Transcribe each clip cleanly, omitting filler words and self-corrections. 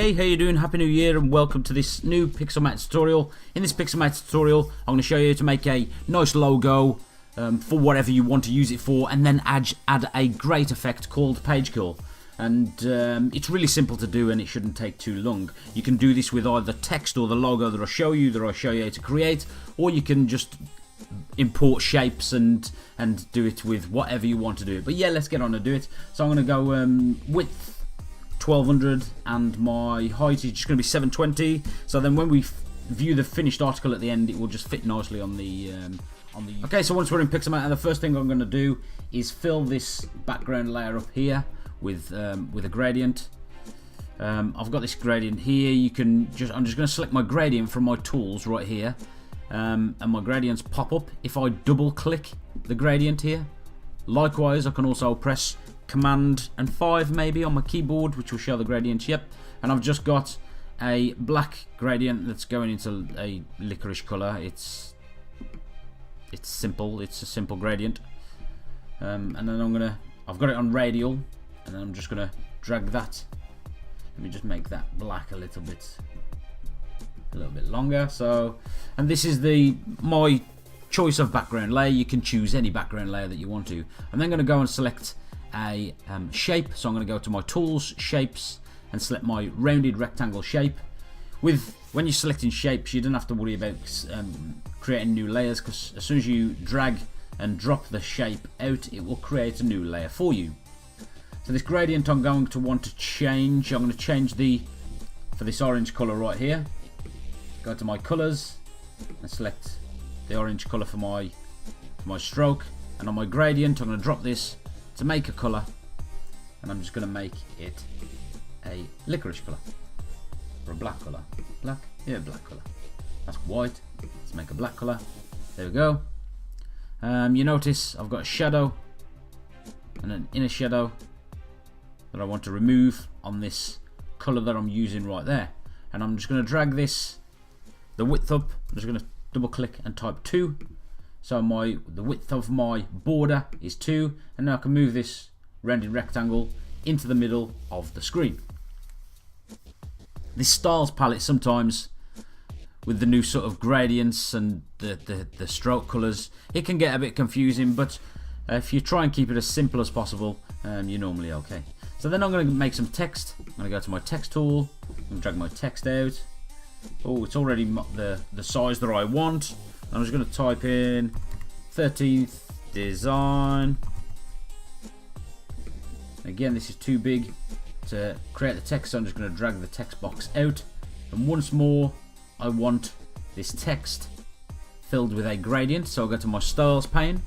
Hey, how you doing? Happy New Year and welcome to this new Pixelmator tutorial. In this Pixelmator tutorial, I'm going to show you how to make a nice logo for whatever you want to use it for, and then add a great effect called page curl. And it's really simple to do, and it shouldn't take too long. You can do this with either text or the logo that I show you how to create, or you can just import shapes and do it with whatever you want to do. But yeah, let's get on and do it. So I'm going to go width 1200 and my height is just going to be 720, so then when we view the finished article at the end, it will just fit nicely on the Okay, so once we're in Pixelmator, the first thing I'm going to do is fill this background layer up here with a gradient. I've got this gradient here. I'm just going to select my gradient from my tools right here, and my gradients pop up if I double click the gradient here. Likewise, I can also press Command and 5 maybe on my keyboard, which will show the gradients. Yep, and I've just got a black gradient that's going into a licorice color. It's simple. It's a simple gradient, and then I've got it on radial, and then I'm just gonna drag that. Let me just make that black a little bit longer. So, and this is my choice of background layer. You can choose any background layer that you want to. I'm then going to go and select a shape. So I'm going to go to my tools, shapes, and select my rounded rectangle shape. When you're selecting shapes, you don't have to worry about creating new layers, because as soon as you drag and drop the shape out, it will create a new layer for you. So this gradient I'm going to want to change. I'm going to change for this orange color right here. Go to my colors and select the orange color for my stroke, and on my gradient I'm going to drop this to make a color, and I'm just going to make it a licorice color or a black color. Black? Yeah, black color. That's white. Let's make a black color. There we go. You notice I've got a shadow and an inner shadow that I want to remove on this color that I'm using right there, and I'm just going to drag the width up. I'm just going to double click and type 2. So the width of my border is 2, and now I can move this rounded rectangle into the middle of the screen. This styles palette, sometimes with the new sort of gradients and the stroke colors, it can get a bit confusing, but if you try and keep it as simple as possible, you're normally okay. So then I'm going to make some text. I'm going to go to my text tool and drag my text out. Oh, it's already the size that I want. I'm just going to type in 13th design. Again, this is too big to create the text, so I'm just going to drag the text box out. And once more, I want this text filled with a gradient. So I'll go to my styles pane,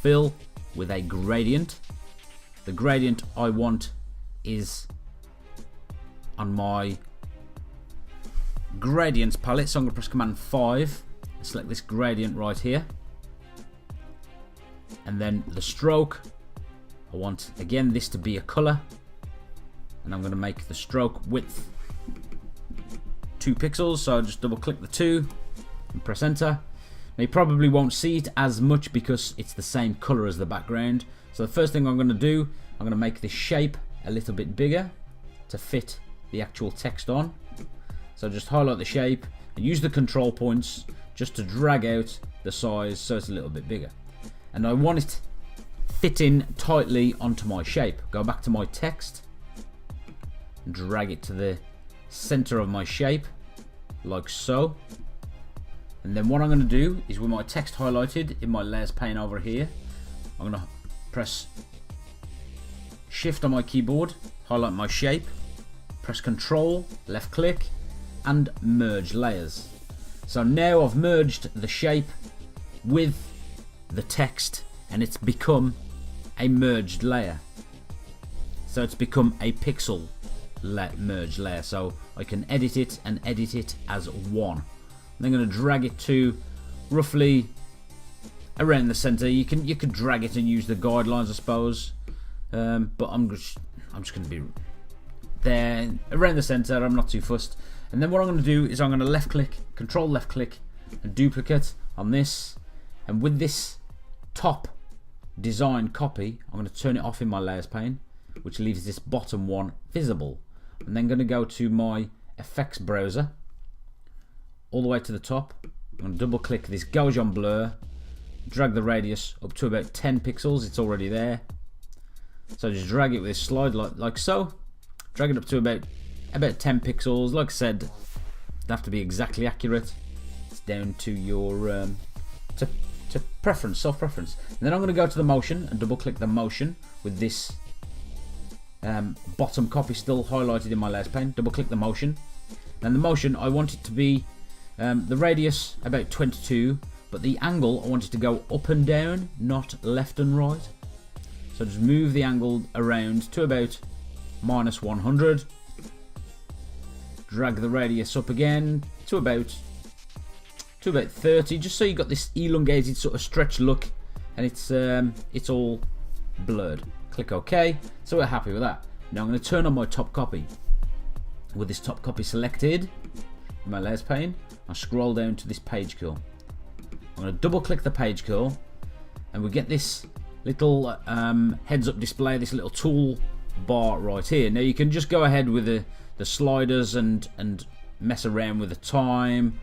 fill with a gradient. The gradient I want is on my gradients palette, so I'm going to press Command 5 and select this gradient right here, and then the stroke, I want again this to be a color, and I'm going to make the stroke width 2 pixels. So I'll just double click the 2 and press enter. Now you probably won't see it as much because it's the same color as the background. So the first thing I'm going to do, I'm going to make this shape a little bit bigger to fit the actual text on. So just highlight the shape and use the control points just to drag out the size so it's a little bit bigger. And I want it fitting tightly onto my shape. Go back to my text and drag it to the center of my shape, like so. And then what I'm going to do is, with my text highlighted in my layers pane over here, I'm going to press Shift on my keyboard, highlight my shape, press Control, left click, and merge layers. So now I've merged the shape with the text, and it's become a merged layer. So it's become a pixel merged layer. So I can edit it and edit it as one. I'm then going to drag it to roughly around the center. You could drag it and use the guidelines, I suppose, but I'm just going to be there around the center. I'm not too fussed. And then what I'm going to do is I'm going to left click, control left click, and duplicate on this. And with this top design copy, I'm going to turn it off in my layers pane, which leaves this bottom one visible. I'm then going to go to my effects browser, all the way to the top. I'm going to double click this Gaussian blur, drag the radius up to about 10 pixels. It's already there. So just drag it with this slide like so. Drag it up to about 10 pixels. Like I said, they have to be exactly accurate. It's down to your to preference, self-preference. And then I'm going to go to the motion and double click the motion with this bottom copy still highlighted in my layers pane. Double click the motion. And the motion, I want it to be the radius about 22, but the angle I want it to go up and down, not left and right. So just move the angle around to about -100. Drag the radius up again to about 30, just so you got this elongated sort of stretch look, and it's all blurred. Click OK. So we're happy with that. Now I'm going to turn on my top copy. With this top copy selected in my layers pane, I'll scroll down to this page curl. I'm going to double click the page curl, and we get this little heads up display, this little tool bar right here. Now you can just go ahead with the sliders and mess around with the time.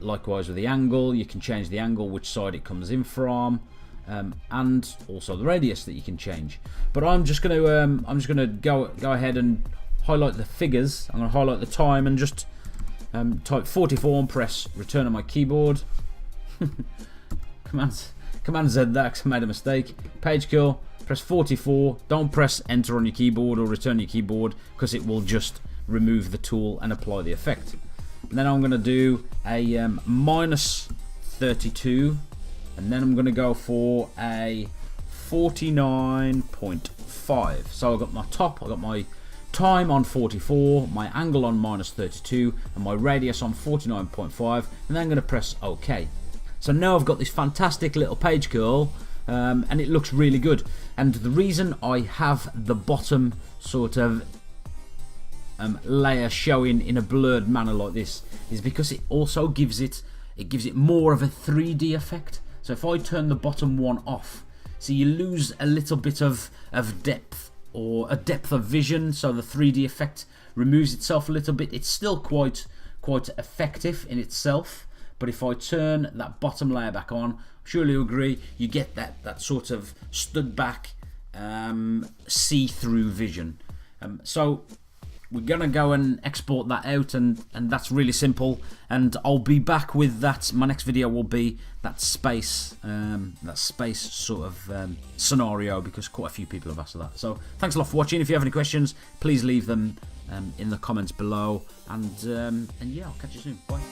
Likewise with the angle, you can change the angle, which side it comes in from, and also the radius that you can change. But I'm just going to go ahead and highlight the figures. I'm going to highlight the time and just type 44 and press return on my keyboard. Command Z that, 'cause I made a mistake. Page curl, press 44. Don't press enter on your keyboard or return your keyboard, because it will just remove the tool and apply the effect. And then I'm going to do a -32, and then I'm going to go for a 49.5. So I've got my top, I've got my time on 44, my angle on -32, and my radius on 49.5, and then I'm going to press OK. So now I've got this fantastic little page curl, and it looks really good. And the reason I have the bottom sort of layer showing in a blurred manner like this is because it also gives it more of a 3D effect. So if I turn the bottom one off, so you lose a little bit of depth, or a depth of vision, so the 3D effect removes itself a little bit. It's still quite effective in itself, but if I turn that bottom layer back on, surely you agree, you get that sort of stood back see-through vision. So we're gonna go and export that out, and that's really simple. And I'll be back with that. My next video will be that space sort of scenario, because quite a few people have asked for that. So thanks a lot for watching. If you have any questions, please leave them in the comments below. And yeah, I'll catch you soon. Bye.